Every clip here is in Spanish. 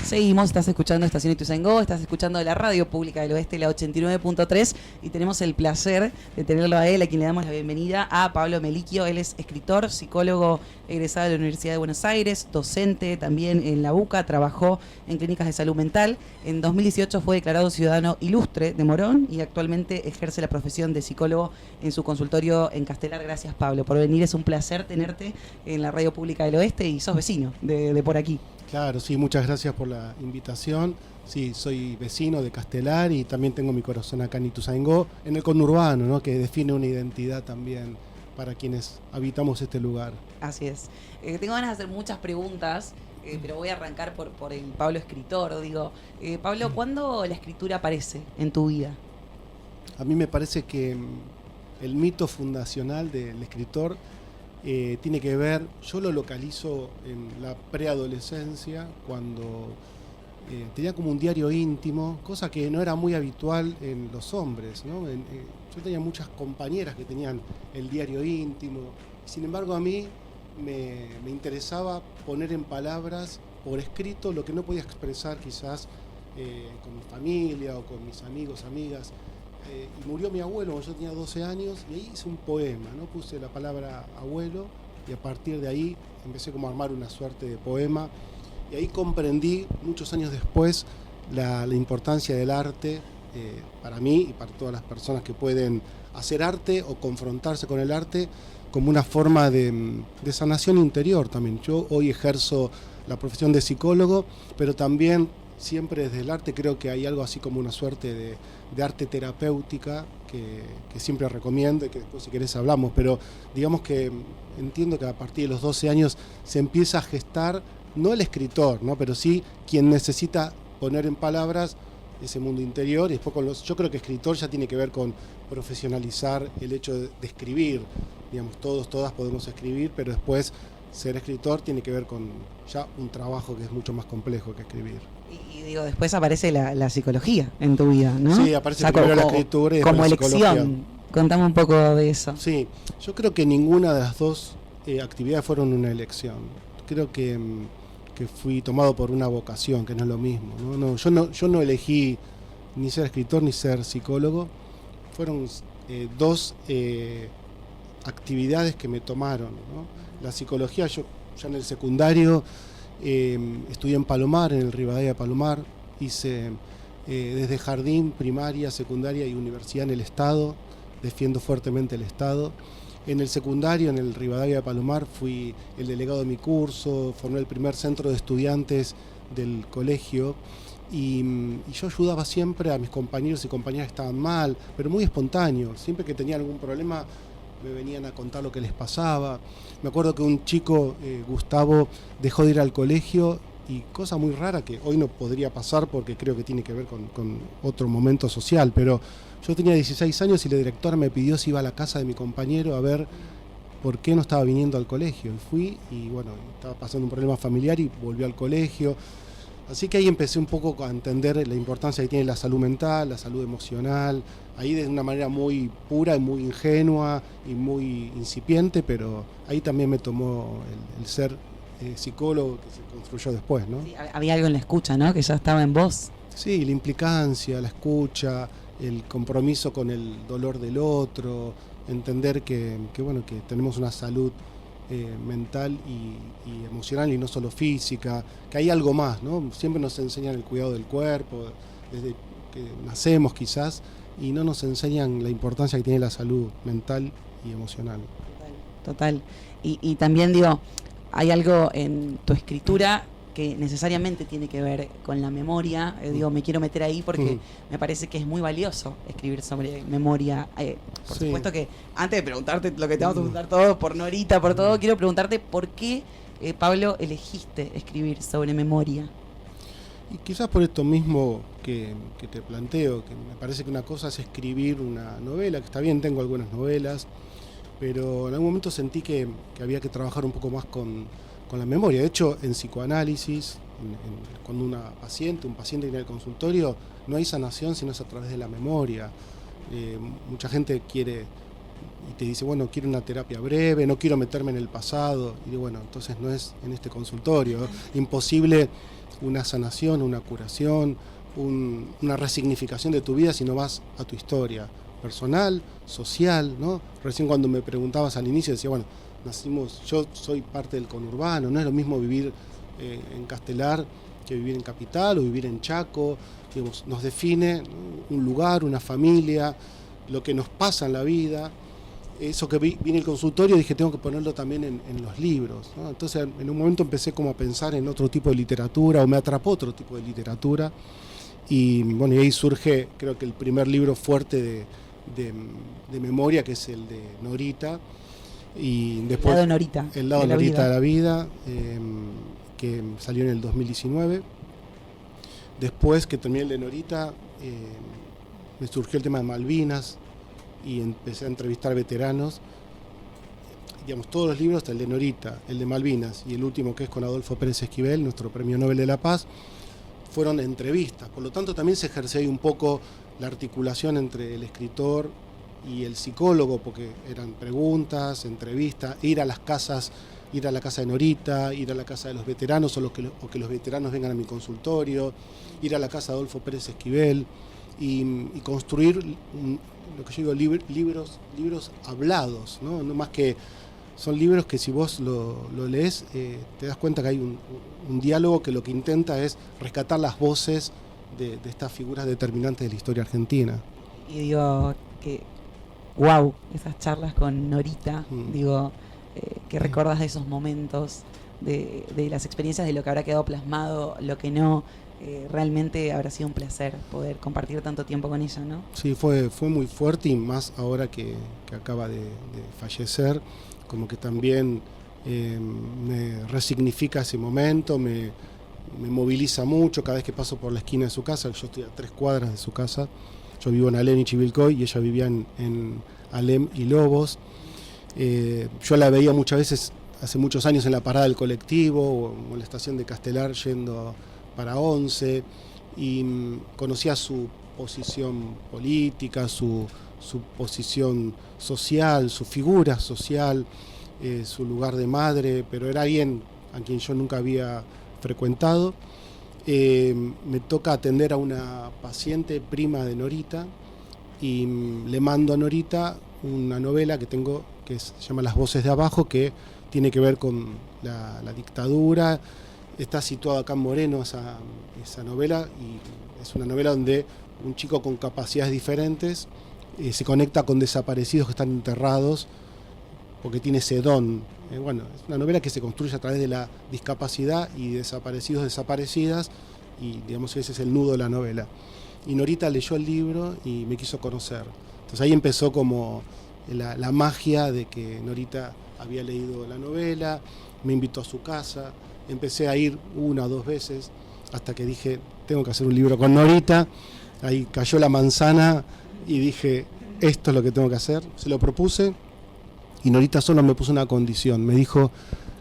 Seguimos, estás escuchando Estación Ituzaingó, estás escuchando la radio pública del oeste, la 89.3, y tenemos el placer de tenerlo a él, a quien le damos la bienvenida, a Pablo Melicchio. Él es escritor, psicólogo egresado de la Universidad de Buenos Aires, docente también en la UCA, trabajó en clínicas de salud mental. En 2018 fue declarado ciudadano ilustre de Morón y actualmente ejerce la profesión de psicólogo en su consultorio en Castelar. Gracias, Pablo, por venir. Es un placer tenerte en la radio pública del oeste y sos vecino de por aquí. Claro, sí, muchas gracias por la invitación. Sí, soy vecino de Castelar y también tengo mi corazón acá en Ituzaingó, en el conurbano, ¿no?, que define una identidad también para quienes habitamos este lugar. Así es. Tengo ganas de hacer muchas preguntas, pero voy a arrancar por el Pablo escritor. Digo, Pablo, ¿cuándo la escritura aparece en tu vida? A mí me parece que el mito fundacional del escritor tiene que ver, yo lo localizo en la preadolescencia, cuando tenía como un diario íntimo, cosa que no era muy habitual en los hombres, ¿no? Yo tenía muchas compañeras que tenían el diario íntimo, sin embargo a mí me interesaba poner en palabras, por escrito, lo que no podía expresar quizás con mi familia o con mis amigos, amigas. Y murió mi abuelo cuando yo tenía 12 años y ahí hice un poema, ¿no? Puse la palabra abuelo y a partir de ahí empecé como a armar una suerte de poema y ahí comprendí muchos años después la importancia del arte para mí y para todas las personas que pueden hacer arte o confrontarse con el arte como una forma de sanación interior también. Yo hoy ejerzo la profesión de psicólogo, pero también siempre desde el arte creo que hay algo así como una suerte de arte terapéutica que siempre recomiendo y que después si querés hablamos, pero digamos que entiendo que a partir de los 12 años se empieza a gestar, no el escritor, ¿no?, pero sí quien necesita poner en palabras ese mundo interior y después yo creo que escritor ya tiene que ver con profesionalizar el hecho de escribir, digamos, todas podemos escribir, pero después ser escritor tiene que ver con ya un trabajo que es mucho más complejo que escribir. Y digo, después aparece la psicología en tu vida, ¿no? Sí, aparece primero la escritura y después como la elección. psicología. Contame un poco de eso. Sí, yo creo que ninguna de las dos actividades fueron una elección. Creo que fui tomado por una vocación, que no es lo mismo, ¿no? Yo no elegí ni ser escritor ni ser psicólogo. Fueron dos actividades que me tomaron, ¿no? La psicología, yo ya en el secundario estudié en Palomar, en el Rivadavia Palomar, hice desde jardín, primaria, secundaria y universidad en el Estado, defiendo fuertemente el Estado. En el secundario, en el Rivadavia Palomar, fui el delegado de mi curso, formé el primer centro de estudiantes del colegio y yo ayudaba siempre a mis compañeros y compañeras que estaban mal, pero muy espontáneo. Siempre que tenía algún problema me venían a contar lo que les pasaba. Me acuerdo que un chico, Gustavo, dejó de ir al colegio y cosa muy rara que hoy no podría pasar porque creo que tiene que ver con otro momento social, pero yo tenía 16 años y la directora me pidió si iba a la casa de mi compañero a ver por qué no estaba viniendo al colegio. Y fui y bueno, estaba pasando un problema familiar y volvió al colegio. Así que ahí empecé un poco a entender la importancia que tiene la salud mental, la salud emocional, ahí de una manera muy pura y muy ingenua y muy incipiente, pero ahí también me tomó el ser psicólogo que se construyó después, ¿no? Sí, había algo en la escucha, ¿no?, que ya estaba en vos. Sí, la implicancia, la escucha, el compromiso con el dolor del otro, entender que bueno, que tenemos una salud mental y emocional y no solo física, que hay algo más, ¿no? Siempre nos enseñan el cuidado del cuerpo, desde que nacemos quizás, y no nos enseñan la importancia que tiene la salud mental y emocional. Total. Y también digo, hay algo en tu escritura que necesariamente tiene que ver con la memoria. Digo, me quiero meter ahí porque me parece que es muy valioso escribir sobre memoria. Por supuesto que antes de preguntarte lo que te vamos a preguntar todo, por Norita, por todo, quiero preguntarte por qué, Pablo, elegiste escribir sobre memoria. Y quizás por esto mismo que te planteo, que me parece que una cosa es escribir una novela, que está bien, tengo algunas novelas, pero en algún momento sentí que había que trabajar un poco más con la memoria. De hecho, en psicoanálisis, cuando un paciente viene al consultorio, no hay sanación sino es a través de la memoria. Mucha gente quiere y te dice, bueno, quiero una terapia breve, no quiero meterme en el pasado. Y digo, bueno, entonces no es en este consultorio. Imposible una sanación, una curación, una resignificación de tu vida si no vas a tu historia personal, social, ¿no? Recién cuando me preguntabas al inicio decía, bueno, yo soy parte del conurbano, no es lo mismo vivir en Castelar que vivir en Capital o vivir en Chaco. Digamos, nos define, ¿no?, un lugar, una familia, lo que nos pasa en la vida. Eso que vi en el consultorio, dije, tengo que ponerlo también en los libros, ¿no? Entonces, en un momento empecé como a pensar en otro tipo de literatura, o me atrapó otro tipo de literatura, y bueno, y ahí surge, creo que el primer libro fuerte de memoria, que es el de Norita, y después el lado Norita de la vida, que salió en el 2019. Después que terminé el de Norita, me surgió el tema de Malvinas, y empecé a entrevistar veteranos. Digamos, todos los libros, el de Norita, el de Malvinas y el último, que es con Adolfo Pérez Esquivel, nuestro Premio Nobel de la Paz, fueron entrevistas. Por lo tanto, también se ejerce ahí un poco la articulación entre el escritor y el psicólogo, porque eran preguntas, entrevistas, ir a las casas, ir a la casa de Norita, ir a la casa de los veteranos, o que los veteranos vengan a mi consultorio, ir a la casa de Adolfo Pérez Esquivel, y construir lo que yo digo, libros hablados, ¿no? No más que son libros que si vos lo lees, te das cuenta que hay un diálogo que lo que intenta es rescatar las voces de estas figuras determinantes de la historia argentina. Y digo que, wow, esas charlas con Norita, digo, que recordás de esos momentos, de las experiencias, de lo que habrá quedado plasmado, lo que no. Realmente habrá sido un placer poder compartir tanto tiempo con ella, ¿no? Sí, fue muy fuerte, y más ahora que acaba de fallecer, como que también me resignifica ese momento, me moviliza mucho cada vez que paso por la esquina de su casa. Yo estoy a 3 cuadras de su casa, yo vivo en Alem y Chivilcoy, y ella vivía en Alem y Lobos. Yo la veía muchas veces, hace muchos años, en la parada del colectivo o en la estación de Castelar yendo para 11, y conocía su posición política, su posición social, su figura social, su lugar de madre, pero era alguien a quien yo nunca había frecuentado. Me toca atender a una paciente prima de Norita, y le mando a Norita una novela que tengo que se llama Las voces de abajo, que tiene que ver con la dictadura. Está situado acá en Moreno esa novela, y es una novela donde un chico con capacidades diferentes se conecta con desaparecidos que están enterrados porque tiene ese don. Bueno, es una novela que se construye a través de la discapacidad y desaparecidos, desaparecidas, y digamos ese es el nudo de la novela. Y Norita leyó el libro y me quiso conocer. Entonces ahí empezó como la magia de que Norita había leído la novela, me invitó a su casa. Empecé a ir 1 o 2 veces hasta que dije, tengo que hacer un libro con Norita. Ahí cayó la manzana y dije, esto es lo que tengo que hacer. Se lo propuse, y Norita solo me puso una condición. Me dijo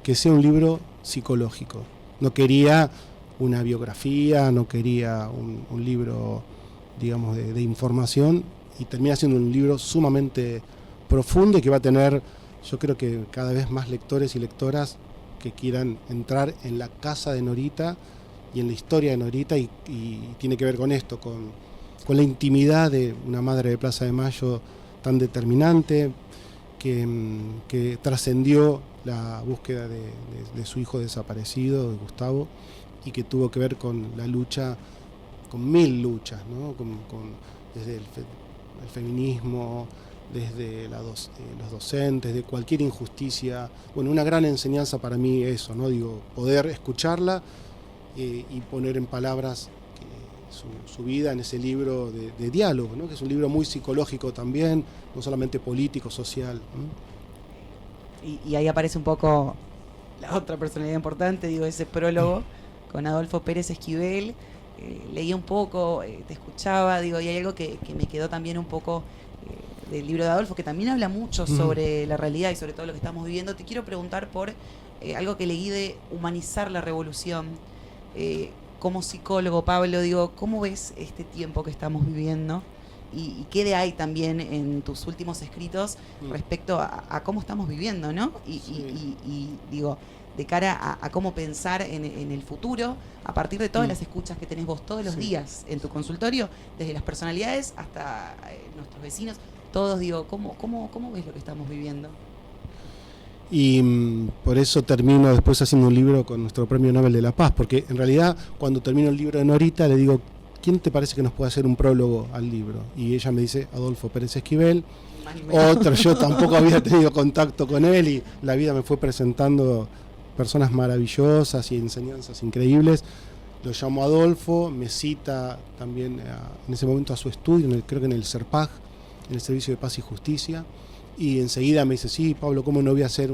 que sea un libro psicológico. No quería una biografía, no quería un libro, digamos, de información, y termina siendo un libro sumamente profundo y que va a tener, yo creo que cada vez más lectores y lectoras que quieran entrar en la casa de Norita y en la historia de Norita, y tiene que ver con esto, con la intimidad de una madre de Plaza de Mayo tan determinante, que trascendió la búsqueda de su hijo desaparecido, de Gustavo, y que tuvo que ver con la lucha, con 1000 luchas, ¿no? Desde el feminismo, desde los docentes, de cualquier injusticia. Bueno, una gran enseñanza para mí eso, ¿no? Digo, poder escucharla y poner en palabras su vida en ese libro de diálogo, ¿no? Que es un libro muy psicológico también, no solamente político, social, ¿no? Y ahí aparece un poco la otra personalidad importante, digo, ese prólogo con Adolfo Pérez Esquivel. Leía un poco, te escuchaba, digo, y hay algo que me quedó también un poco del libro de Adolfo, que también habla mucho sobre la realidad y sobre todo lo que estamos viviendo. Te quiero preguntar por algo que leí de humanizar la revolución. Como psicólogo, Pablo, digo, ¿cómo ves este tiempo que estamos viviendo? y quede ahí también en tus últimos escritos respecto a cómo estamos viviendo, ¿no? Y digo, de cara a cómo pensar en el futuro, a partir de todas las escuchas que tenés vos todos los días en tu consultorio, desde las personalidades hasta nuestros vecinos, todos, digo, ¿cómo ves lo que estamos viviendo? Y por eso termino después haciendo un libro con nuestro Premio Nobel de la Paz, porque en realidad cuando termino el libro de Norita le digo, ¿quién te parece que nos puede hacer un prólogo al libro? Y ella me dice, Adolfo Pérez Esquivel. Otro, yo tampoco había tenido contacto con él y la vida me fue presentando personas maravillosas y enseñanzas increíbles. Lo llamo Adolfo, me cita también en ese momento a su estudio, creo que en el CERPAG, en el Servicio de Paz y Justicia. Y enseguida me dice, sí, Pablo, ¿cómo no voy a hacer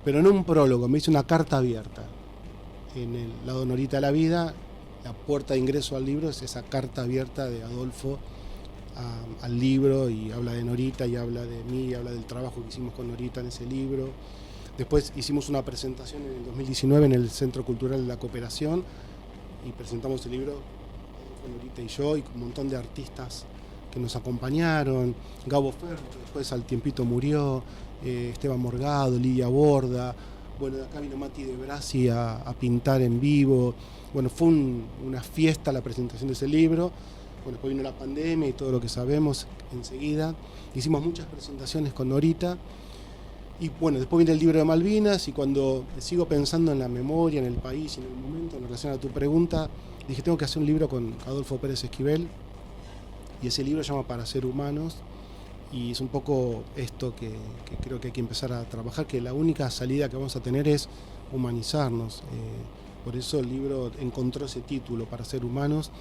pero no un prólogo, me hizo una carta abierta. En el lado Norita de la Vida, la puerta de ingreso al libro es esa carta abierta de Adolfo al libro, y habla de Norita, y habla de mí, y habla del trabajo que hicimos con Norita en ese libro. Después hicimos una presentación en el 2019 en el Centro Cultural de la Cooperación, y presentamos el libro con Norita y yo, y con un montón de artistas que nos acompañaron, Gabo Ferro, que después al tiempito murió, Esteban Morgado, Lidia Borda, bueno, de acá vino Mati de Brasi a pintar en vivo. Bueno, fue una fiesta la presentación de ese libro. Bueno, después vino la pandemia y todo lo que sabemos enseguida. Hicimos muchas presentaciones con Norita. Y bueno, después viene el libro de Malvinas, y cuando sigo pensando en la memoria, en el país y en el momento, en relación a tu pregunta, dije, tengo que hacer un libro con Adolfo Pérez Esquivel. Y ese libro se llama Para Ser Humanos, y es un poco esto que creo que hay que empezar a trabajar, que la única salida que vamos a tener es humanizarnos. Por eso el libro encontró ese título, Para Ser Humanos,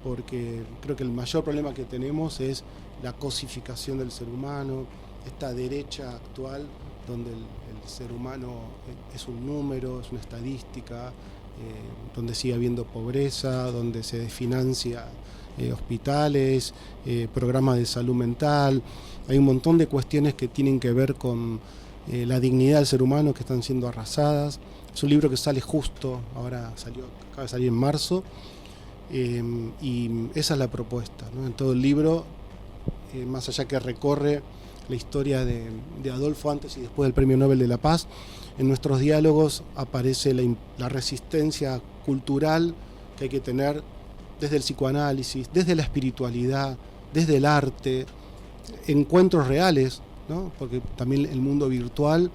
porque creo que el mayor problema que tenemos es la cosificación del ser humano, esta derecha actual donde el ser humano es un número, es una estadística, donde sigue habiendo pobreza, donde se desfinancia hospitales, programas de salud mental. Hay un montón de cuestiones que tienen que ver con la dignidad del ser humano que están siendo arrasadas. Es un libro que sale justo, acaba de salir en marzo, y esa es la propuesta, ¿no? En todo el libro, más allá que recorre la historia de Adolfo antes y después del Premio Nobel de la Paz, en nuestros diálogos aparece la resistencia cultural que hay que tener desde el psicoanálisis, desde la espiritualidad, desde el arte, encuentros reales, ¿no? Porque también el mundo virtual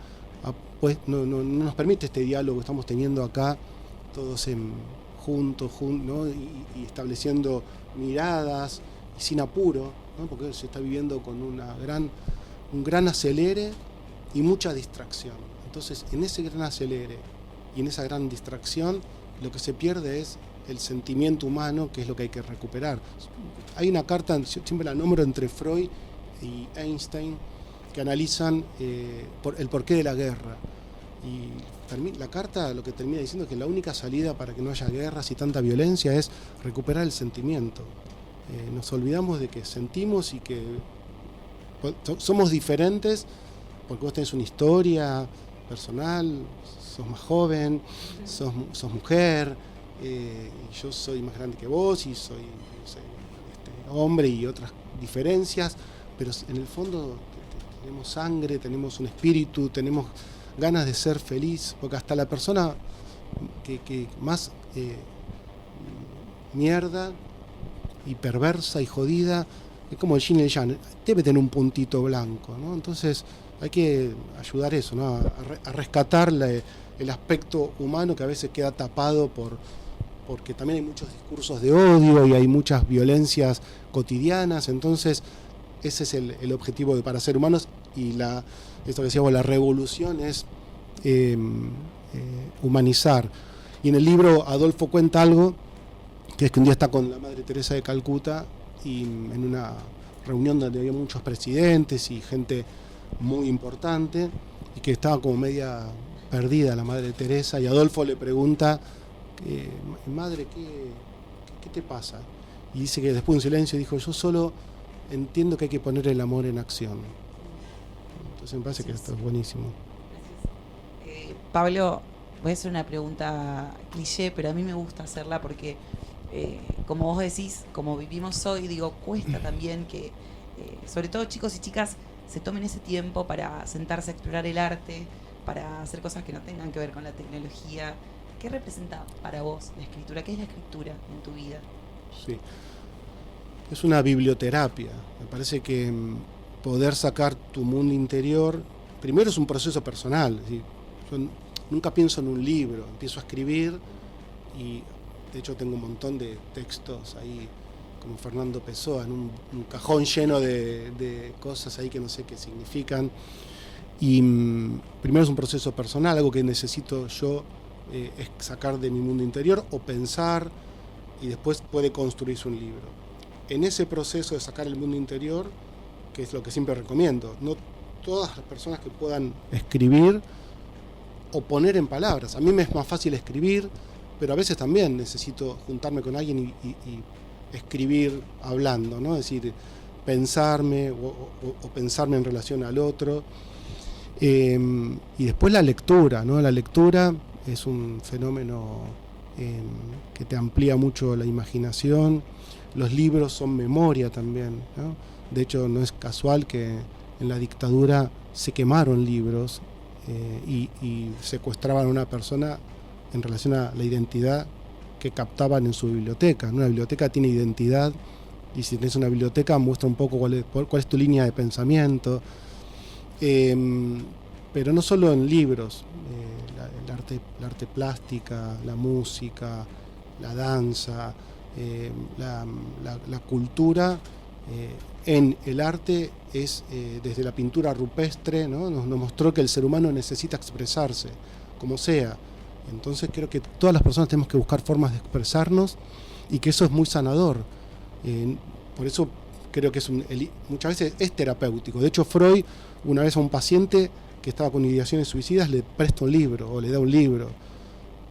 pues, no nos permite este diálogo que estamos teniendo acá, todos juntos, ¿no? y estableciendo miradas y sin apuro, ¿no? Porque se está viviendo con un gran acelere y mucha distracción. Entonces, en ese gran acelere y en esa gran distracción, lo que se pierde es el sentimiento humano, que es lo que hay que recuperar. Hay una carta, siempre la nombro, entre Freud y Einstein, que analizan el porqué de la guerra. Y la carta lo que termina diciendo es que la única salida para que no haya guerras y tanta violencia es recuperar el sentimiento. Nos olvidamos de que sentimos y que somos diferentes, porque vos tenés una historia personal, sos más joven, sos mujer, y yo soy más grande que vos y soy hombre, y otras diferencias, pero en el fondo tenemos sangre, tenemos un espíritu, tenemos ganas de ser feliz, porque hasta la persona que más mierda y perversa y jodida, es como el yin y el yang, debe tener un puntito blanco, ¿no? Entonces hay que ayudar eso, ¿no? a rescatar el aspecto humano que a veces queda tapado porque también hay muchos discursos de odio y hay muchas violencias cotidianas. Entonces ese es el objetivo de Para Ser Humanos, y esto que decíamos, la revolución es humanizar. Y en el libro Adolfo cuenta algo, que es que un día está con la Madre Teresa de Calcuta, y en una reunión donde había muchos presidentes y gente muy importante, y que estaba como media perdida la Madre Teresa, y Adolfo le pregunta, madre, ¿qué te pasa? Y dice que después de un silencio dijo, yo solo entiendo que hay que poner el amor en acción. Entonces me parece que esto es buenísimo. Pablo, voy a hacer una pregunta cliché, pero a mí me gusta hacerla porque como vos decís, como vivimos hoy, digo, cuesta también que, sobre todo chicos y chicas, se tomen ese tiempo para sentarse a explorar el arte, para hacer cosas que no tengan que ver con la tecnología. ¿Qué representa para vos la escritura? ¿Qué es la escritura en tu vida? Sí, es una biblioterapia. Me parece que poder sacar tu mundo interior, primero es un proceso personal. ¿Sí? Yo nunca pienso en un libro, empiezo a escribir y de hecho tengo un montón de textos ahí, como Fernando Pessoa, en un cajón lleno de cosas ahí que no sé qué significan. Y primero es un proceso personal, algo que necesito yo es sacar de mi mundo interior o pensar, y después puede construirse un libro. En ese proceso de sacar el mundo interior, que es lo que siempre recomiendo, no todas las personas que puedan escribir o poner en palabras. A mí me es más fácil escribir, pero a veces también necesito juntarme con alguien y escribir hablando, ¿no? Es decir, pensarme o pensarme en relación al otro. Y después la lectura, ¿no? La lectura es un fenómeno que te amplía mucho la imaginación. Los libros son memoria también, ¿no? De hecho, no es casual que en la dictadura se quemaron libros y secuestraban a una persona en relación a la identidad que captaban en su biblioteca. Una biblioteca tiene identidad, y si tienes una biblioteca muestra un poco cuál es tu línea de pensamiento. Pero no solo en libros, el arte plástica, la música, la danza, la cultura en el arte es desde la pintura rupestre, ¿no? Nos mostró que el ser humano necesita expresarse, como sea. Entonces creo que todas las personas tenemos que buscar formas de expresarnos y que eso es muy sanador. Por eso creo que muchas veces es terapéutico. De hecho, Freud, una vez a un paciente que estaba con ideaciones suicidas, le presta un libro o le da un libro.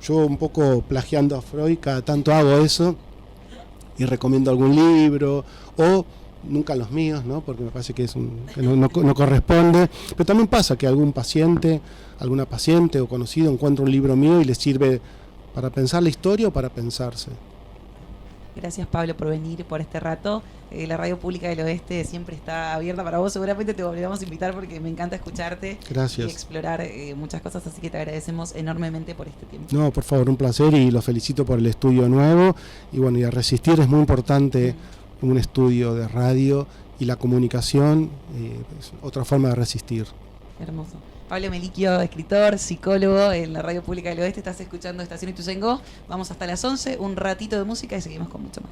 Yo, un poco plagiando a Freud, cada tanto hago eso y recomiendo algún libro, o nunca los míos, ¿no? Porque me parece que no corresponde. Pero también pasa que algún paciente, alguna paciente o conocido encuentra un libro mío y le sirve para pensar la historia o para pensarse. Gracias, Pablo, por venir, por este rato. La Radio Pública del Oeste siempre está abierta para vos. Seguramente te volveremos a invitar porque me encanta escucharte. Gracias. Y explorar muchas cosas, así que te agradecemos enormemente por este tiempo. No, por favor, un placer, y los felicito por el estudio nuevo. Y bueno, y a resistir es muy importante un estudio de radio, y la comunicación es otra forma de resistir. Hermoso. Pablo Melicchio, escritor, psicólogo en la Radio Pública del Oeste. Estás escuchando Estación Ituzaingó. Vamos hasta las 11, un ratito de música y seguimos con mucho más.